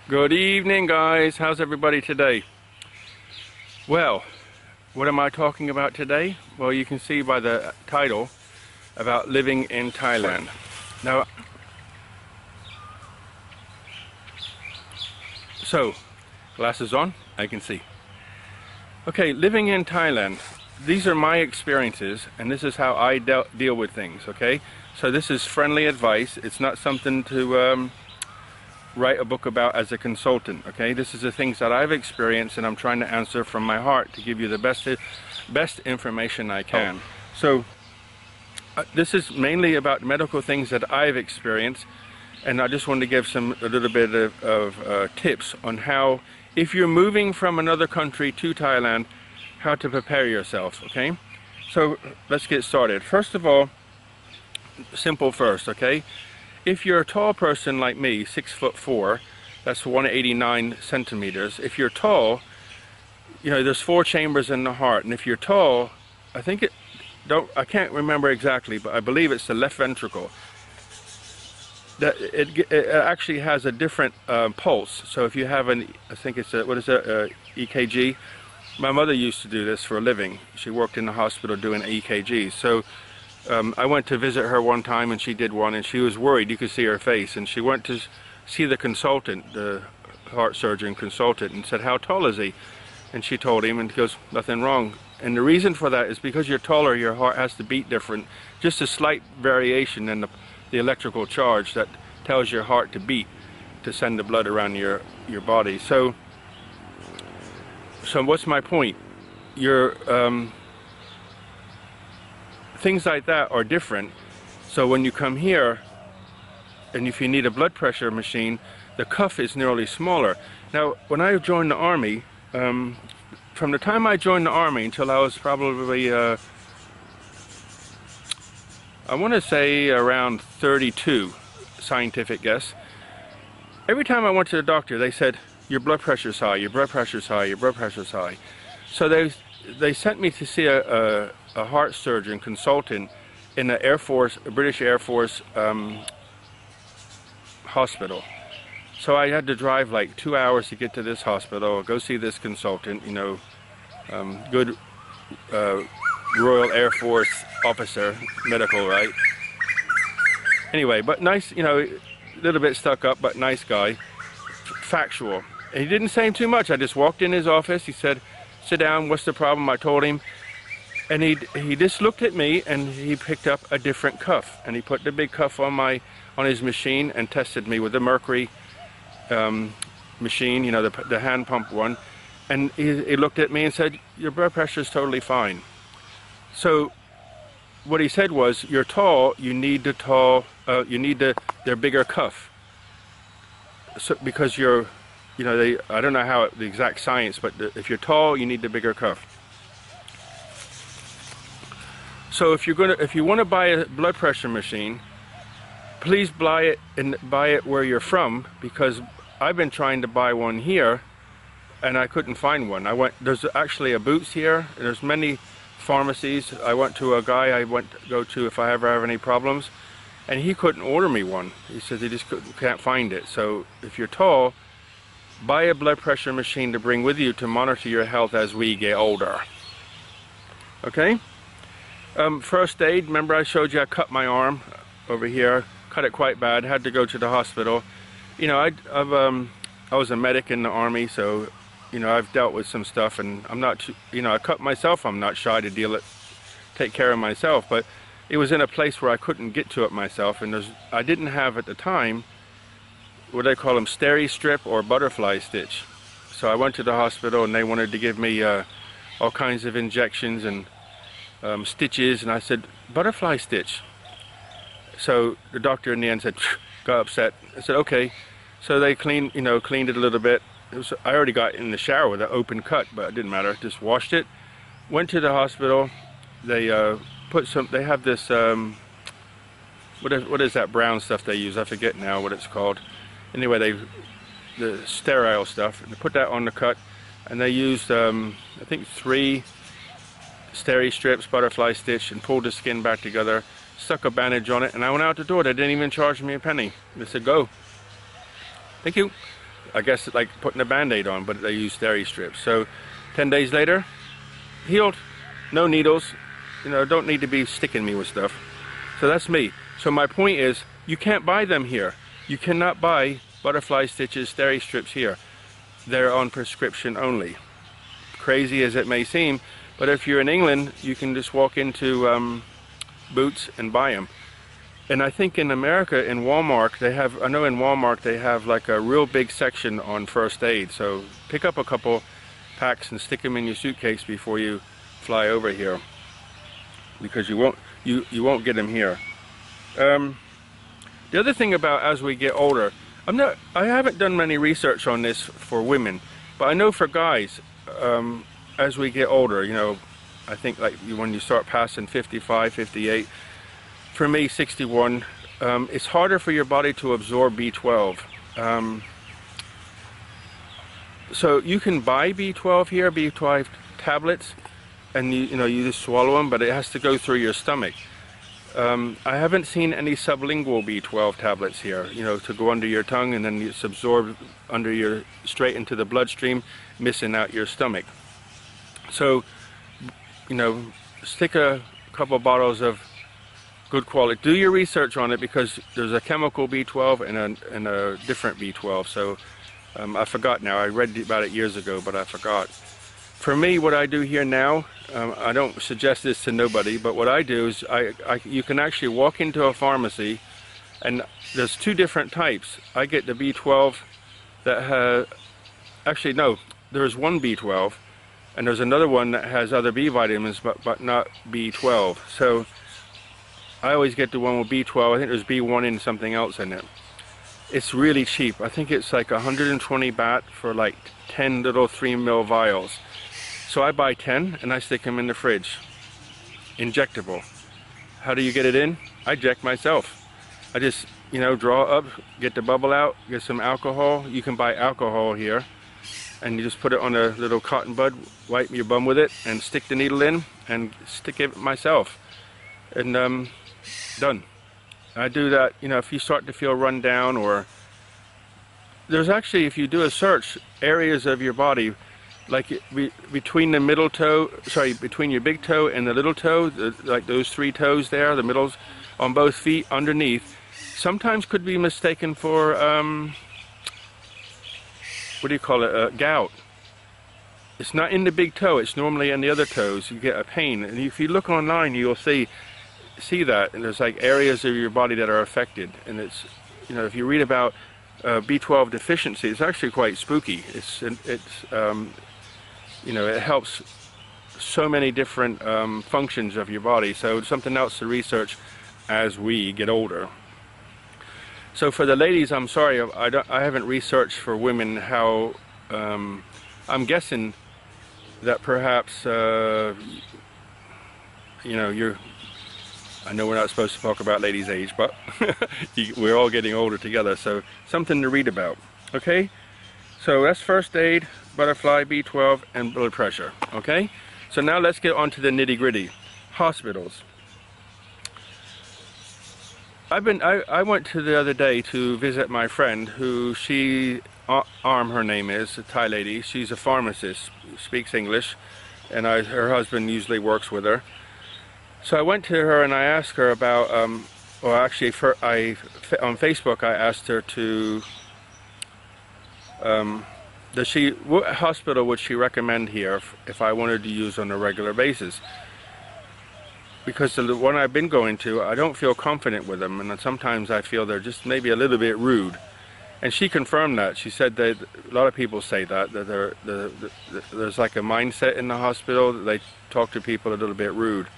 Good evening, guys. How's everybody today? Well, what am I talking about today? Well, you can see by the title about living in Thailand. Now, so glasses on, I can see. Okay, living in Thailand. These are my experiences, and this is how I deal with things. Okay, so this is friendly advice. It's not something to write a book about as a consultant. Okay, this is the things that I've experienced, and I'm trying to answer from my heart to give you the best information I can. So this is mainly about medical things that I've experienced, and I just wanted to give a little bit of tips on how, if you're moving from another country to Thailand, how to prepare yourself. Okay, so let's get started. First of all, simple first. Okay, if you're a tall person like me, 6'4", that's 189 centimeters. If you're tall, you know, there's 4 chambers in the heart, and if you're tall, I can't remember exactly, but I believe it's the left ventricle. That it actually has a different pulse. So if you have I think it's EKG. My mother used to do this for a living. She worked in the hospital doing EKGs. So I went to visit her one time, and she did one, and she was worried. You could see her face, and she went to see the consultant, the heart surgeon consultant, and said, "How tall is he?" And she told him, and he goes, "Nothing wrong." And the reason for that is because you're taller, your heart has to beat different. Just a slight variation in the electrical charge that tells your heart to beat, to send the blood around your body. So what's my point? Things like that are different. So when you come here, and if you need a blood pressure machine, the cuff is nearly smaller. Now, when I joined the Army, from the time I joined the Army until I was probably, I want to say around 32, scientific guess, every time I went to the doctor, they said, "Your blood pressure's high, your blood pressure's high, your blood pressure's high." So they sent me to see a heart surgeon consultant in the British Air Force hospital. So I had to drive like 2 hours to get to this hospital, go see this consultant, you know, good Royal Air Force officer, medical, right? Anyway, but nice, you know, a little bit stuck up, but nice guy, factual. And he didn't say too much. I just walked in his office. He said, "Sit down, what's the problem?" I told him. And he just looked at me, and he picked up a different cuff, and he put the big cuff on his machine and tested me with the mercury machine, you know, the hand pump one. And he looked at me and said, "Your blood pressure is totally fine." So what he said was, "You're tall, you need their bigger cuff." So because you're, you know, I don't know the exact science, but if you're tall, you need the bigger cuff. So if you want to buy a blood pressure machine, please buy it where you're from, because I've been trying to buy one here, and I couldn't find one. There's actually a Boots here, and there's many pharmacies. I went to a guy go to if I ever have any problems, and he couldn't order me one. He says he just can't find it. So if you're tall, buy a blood pressure machine to bring with you to monitor your health as we get older. Okay? First aid, remember I showed you I cut my arm over here, cut it quite bad, had to go to the hospital. You know, I was a medic in the Army, so, you know, I've dealt with some stuff, and I'm not, you know, I cut myself, I'm not shy to take care of myself, but it was in a place where I couldn't get to it myself, and I didn't have at the time, what they call them, steri strip or butterfly stitch. So I went to the hospital, and they wanted to give me all kinds of injections and stitches, and I said, "Butterfly stitch." So the doctor in the end said, got upset. I said, "Okay." So they cleaned it a little bit. I already got in the shower with an open cut, but it didn't matter. Just washed it. Went to the hospital. They they have this what is that brown stuff they use? I forget now what it's called. Anyway, the sterile stuff. They put that on the cut, and they used I think 3 steri strips, butterfly stitch, and pulled the skin back together, stuck a bandage on it, and I went out the door. They didn't even charge me a penny. They said, "Go." Thank you. I guess it's like putting a band-aid on, but they use steri strips. So 10 days later, healed, no needles, you know, don't need to be sticking me with stuff. So that's me. So my point is, you can't buy them here. You cannot buy butterfly stitches, steri strips here. They're on prescription only. Crazy as it may seem, but if you're in England, you can just walk into Boots and buy them. And I think in America, in Walmart, they have, I know in Walmart they have like a real big section on first aid. So pick up a couple packs and stick them in your suitcase before you fly over here, because you won't get them here. The other thing about as we get older, I haven't done many research on this for women, but I know for guys, as we get older, you know, I think like when you start passing 55, 58, for me 61, it's harder for your body to absorb B12. So you can buy B12 here, B12 tablets, and you know, you just swallow them, but it has to go through your stomach. I haven't seen any sublingual B12 tablets here, you know, to go under your tongue and then it's absorbed under your, straight into the bloodstream, missing out your stomach. So, you know, stick a couple bottles of good quality. Do your research on it, because there's a chemical B12 and a different B12. So I forgot now. I read about it years ago, but I forgot. For me, what I do here now, I don't suggest this to nobody, but what I do is you can actually walk into a pharmacy, and there's two different types. I get the B12 that has, actually no, there's one B12, and there's another one that has other B vitamins, but not B12. So I always get the one with B12. I think there's B1 and something else in it. It's really cheap. I think it's like 120 baht for like 10 little 3 ml vials. So I buy 10 and I stick them in the fridge. Injectable. How do you get it in? I inject myself. I just, you know, draw up, get the bubble out, get some alcohol. You can buy alcohol here. And you just put it on a little cotton bud, wipe your bum with it, and stick the needle in, and stick it myself. And done. I do that, you know, if you start to feel run down, or there's actually, if you do a search, areas of your body, like between the middle toe, sorry, between your big toe and the little toe, like those 3 toes there, the middles on both feet underneath, sometimes could be mistaken for, what do you call it, gout. It's not in the big toe, it's normally in the other toes. You get a pain, and if you look online, you'll see that, and there's like areas of your body that are affected. And it's, you know, if you read about B12 deficiency, it's actually quite spooky. It's you know, it helps so many different functions of your body. So it's something else to research as we get older. So for the ladies, I'm sorry, I haven't researched for women how, I'm guessing that perhaps, you know, I know we're not supposed to talk about ladies' age, but we're all getting older together, so something to read about. Okay? So that's first aid, butterfly, B12, and blood pressure. Okay? So now let's get on to the nitty-gritty. Hospitals. I went to the other day to visit my friend who her name is, a Thai lady. She's a pharmacist, speaks English, and her husband usually works with her. So I went to her and I asked her about, well actually on Facebook I asked her to, what hospital would she recommend here if I wanted to use on a regular basis? Because the one I've been going to, I don't feel confident with them, and sometimes I feel they're just maybe a little bit rude. And she confirmed that. She said that a lot of people say that there's like a mindset in the hospital that they talk to people a little bit rude.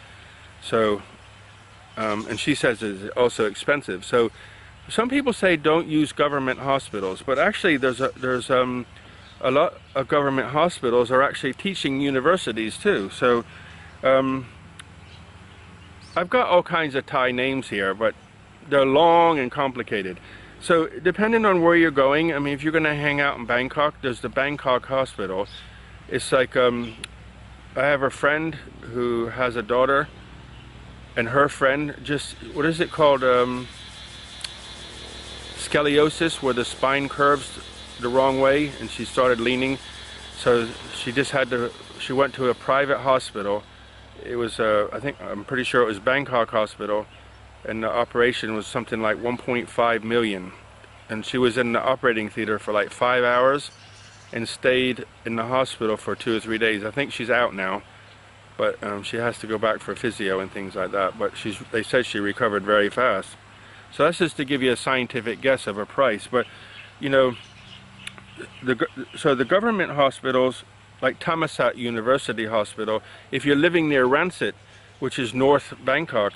So, and she says it's also expensive. So, some people say don't use government hospitals, but actually there's a lot of government hospitals are actually teaching universities too. So, I've got all kinds of Thai names here, but they're long and complicated. So depending on where you're going, I mean, if you're going to hang out in Bangkok, there's the Bangkok Hospital. It's like, I have a friend who has a daughter, and her friend just, what is it called, scoliosis, where the spine curves the wrong way and she started leaning. So she just had to, she went to a private hospital. It was, I'm pretty sure it was Bangkok Hospital, and the operation was something like 1.5 million. And she was in the operating theater for like 5 hours and stayed in the hospital for 2 or 3 days. I think she's out now, but she has to go back for physio and things like that. But they said she recovered very fast. So that's just to give you a scientific guess of a price. But you know, so the government hospitals, like Thammasat University Hospital, if you're living near Ransit, which is North Bangkok,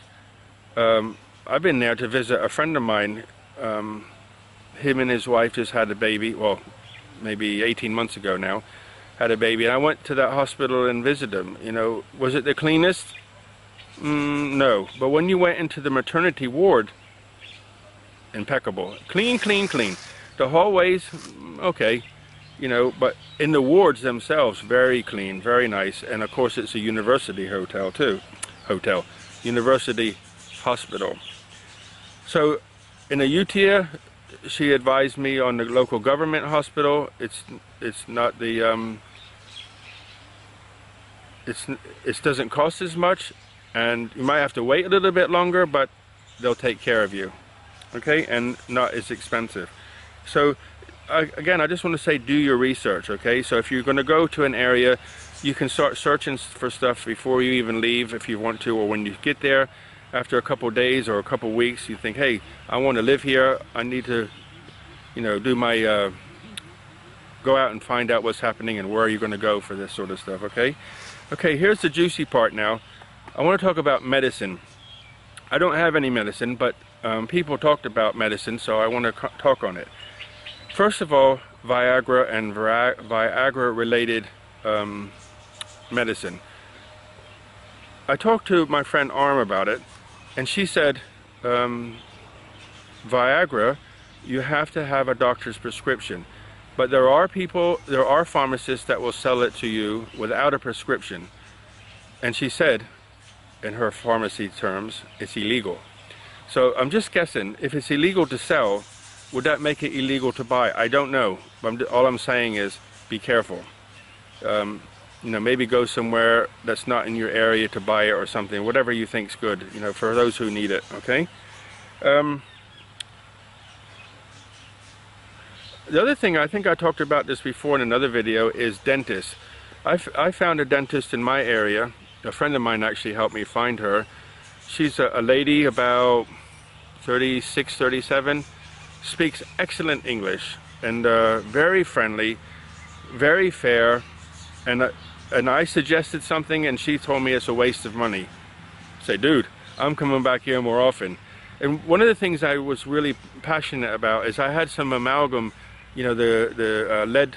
I've been there to visit a friend of mine. Him and his wife just had a baby, well, maybe 18 months ago now, had a baby, and I went to that hospital and visited them. You know, was it the cleanest? No, but when you went into the maternity ward, impeccable. Clean, clean, clean. The hallways, okay, you know, but in the wards themselves, very clean, very nice. And of course it's a university hotel too. University hospital. So in Ayutthaya, she advised me on the local government hospital. It's not the, it doesn't cost as much, and you might have to wait a little bit longer, but they'll take care of you. Okay, and not as expensive. So again, I just want to say, do your research. Okay, so if you're going to go to an area, you can start searching for stuff before you even leave if you want to, or when you get there after a couple days or a couple weeks, you think, hey, I want to live here, I need to, you know, do my go out and find out what's happening and where you're going to go for this sort of stuff. Okay, here's the juicy part now. I want to talk about medicine. I don't have any medicine, but people talked about medicine, so I want to talk on it. First of all, Viagra and Viagra-related medicine. I talked to my friend Arm about it, and she said, Viagra, you have to have a doctor's prescription. But there are pharmacists that will sell it to you without a prescription. And she said, in her pharmacy terms, it's illegal. So I'm just guessing, if it's illegal to sell, would that make it illegal to buy? I don't know. But all I'm saying is, be careful. You know, maybe go somewhere that's not in your area to buy it or something, whatever you think's good, you know, for those who need it, okay? The other thing, I think I talked about this before in another video, is dentists. I found a dentist in my area. A friend of mine actually helped me find her. She's a lady about 36, 37, speaks excellent English, and very friendly, very fair, and I suggested something and she told me it's a waste of money. I say, dude, I'm coming back here more often. And one of the things I was really passionate about is I had some amalgam, you know, the lead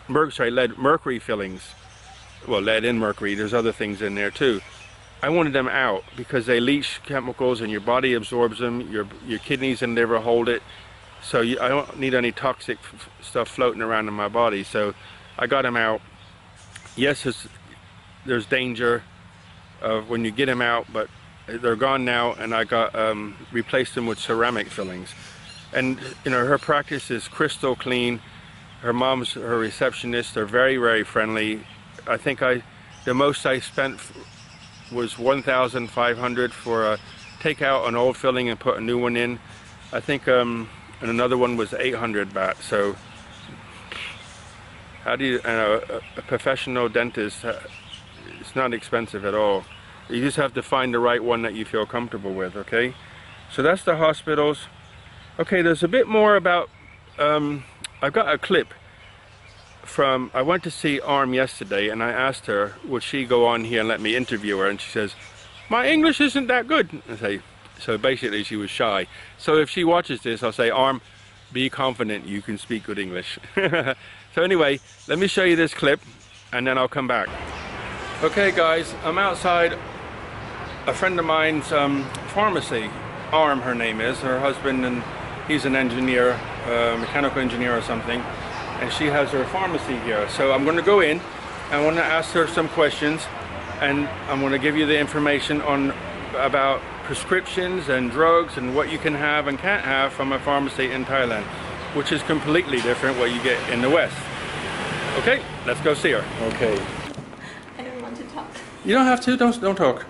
mercury fillings. Well, lead and mercury, there's other things in there too. I wanted them out because they leach chemicals and your body absorbs them, your kidneys and liver hold it. So I don't need any toxic stuff floating around in my body. So I got them out. Yes, there's danger when you get them out, but they're gone now, and I got replaced them with ceramic fillings. And you know, her practice is crystal clean. Her mom's her receptionist. They're very, very friendly. I think the most I spent was 1,500 for take out an old filling and put a new one in. I think and another one was 800 baht. So how do you, a professional dentist, it's not expensive at all. You just have to find the right one that you feel comfortable with, okay? So that's the hospitals. Okay, there's a bit more about, I've got a clip from, I went to see Arm yesterday and I asked her, would she go on here and let me interview her? And she says, my English isn't that good. I say, so basically she was shy. So if she watches this, I'll say, Arm, be confident you can speak good English. So anyway, let me show you this clip and then I'll come back. Okay guys, I'm outside a friend of mine's pharmacy. Arm, her name is, her husband, and he's an engineer, mechanical engineer or something, and she has her pharmacy here. So I'm going to go in, I want to ask her some questions, and I'm going to give you the information on about prescriptions and drugs and what you can have and can't have from a pharmacy in Thailand. which is completely different what you get in the West. Okay, let's go see her. Okay. I don't want to talk. You don't have to, don't talk.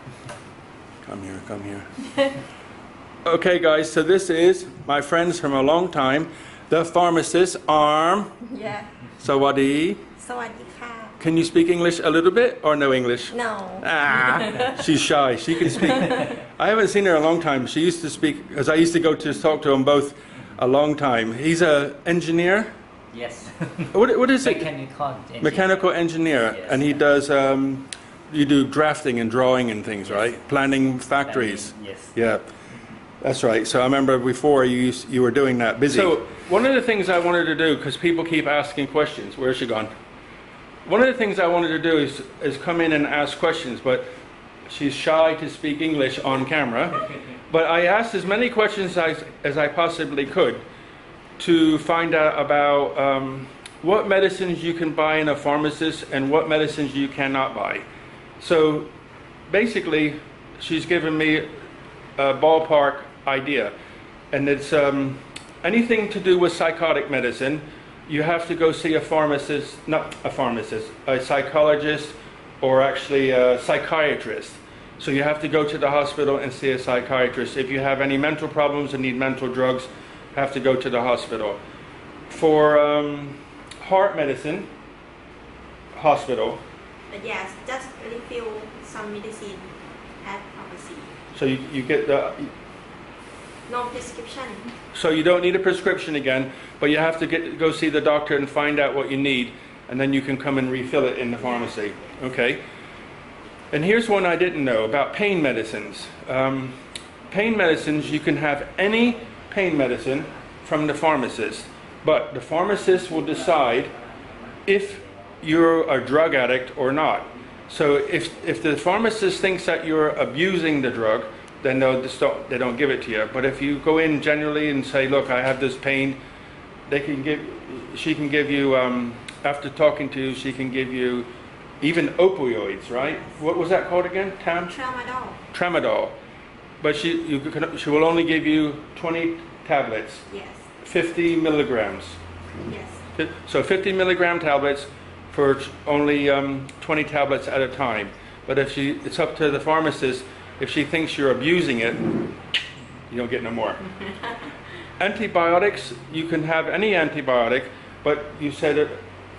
Come here, come here. Okay guys, so this is my friends from a long time, the pharmacist, Arm. Yeah. Sawadi. Sawadika. Can you speak English a little bit or no English? No. Ah, she's shy. She can speak. I haven't seen her in a long time. She used to speak, because I used to go to talk to them both a long time. He's an engineer. Yes. What is it? Mechanical engineer. Mechanical engineer. Yes. And he does, you do drafting and drawing and things, Yes. right? Planning factories. Yes. Yeah. That's right. So I remember before you were doing that busy. So one of the things I wanted to do, because people keep asking questions, where's she gone? One of the things I wanted to do is come in and ask questions, but she's shy to speak English on camera. But I asked as many questions as I possibly could to find out about what medicines you can buy in a pharmacist and what medicines you cannot buy. So basically, she's given me a ballpark idea, and it's anything to do with psychotic medicine. You have to go see a pharmacist, not a pharmacist, a psychologist, or actually a psychiatrist. So you have to go to the hospital and see a psychiatrist. If you have any mental problems and need mental drugs, have to go to the hospital. For heart medicine, hospital. Yes, just refill some medicine at pharmacy. So you get the... No prescription. So you don't need a prescription again, but you have to go see the doctor and find out what you need, and then you can come and refill it in the pharmacy. Okay. And here's one I didn't know about pain medicines. Pain medicines, you can have any pain medicine from the pharmacist, but the pharmacist will decide if you're a drug addict or not. So if the pharmacist thinks that you're abusing the drug, then they don't give it to you. But if you go in generally and say, look, I have this pain, she can give you, after talking to you, she can give you even opioids, right? What was that called again? Tramadol. Tramadol. But she will only give you 20 tablets. Yes. 50 milligrams. Yes. So 50 milligram tablets for only 20 tablets at a time. But it's up to the pharmacist. If she thinks you're abusing it, you don't get no more. Antibiotics, you can have any antibiotic, but you said it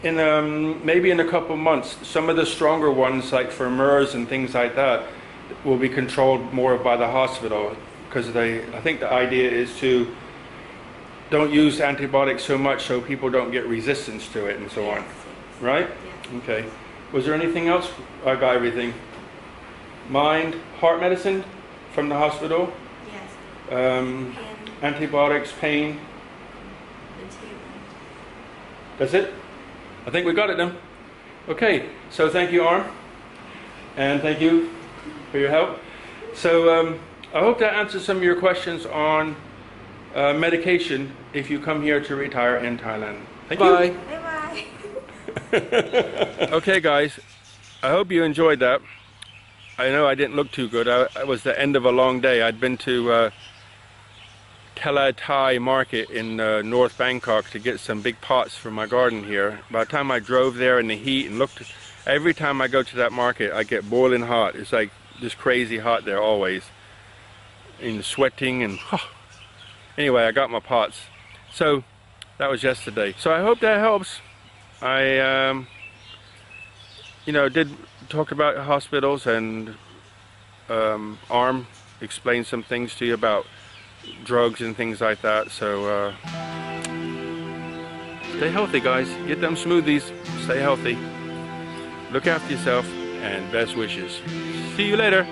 in maybe in a couple months, some of the stronger ones, like for MERS and things like that, will be controlled more by the hospital, because I think the idea is to don't use antibiotics so much so people don't get resistance to it and so on. Right? Yes. Okay. Was there anything else? I got everything. Mind, heart medicine from the hospital. Yes. Antibiotics, pain. That's it? I think we got it then. Okay, so thank you, Arm. And thank you for your help. So I hope that answers some of your questions on medication if you come here to retire in Thailand. Thank you. Bye bye. Okay guys, I hope you enjoyed that. I know I didn't look too good. It was the end of a long day. I'd been to Thai market in North Bangkok to get some big pots for my garden here. By the time I drove there in the heat and looked, every time I go to that market I get boiling hot. It's like just crazy hot there always. And sweating and anyway, I got my pots. So that was yesterday. So I hope that helps. I did talk about hospitals, and Arm explained some things to you about drugs and things like that. So stay healthy guys, get them smoothies, stay healthy, look after yourself, and best wishes. See you later.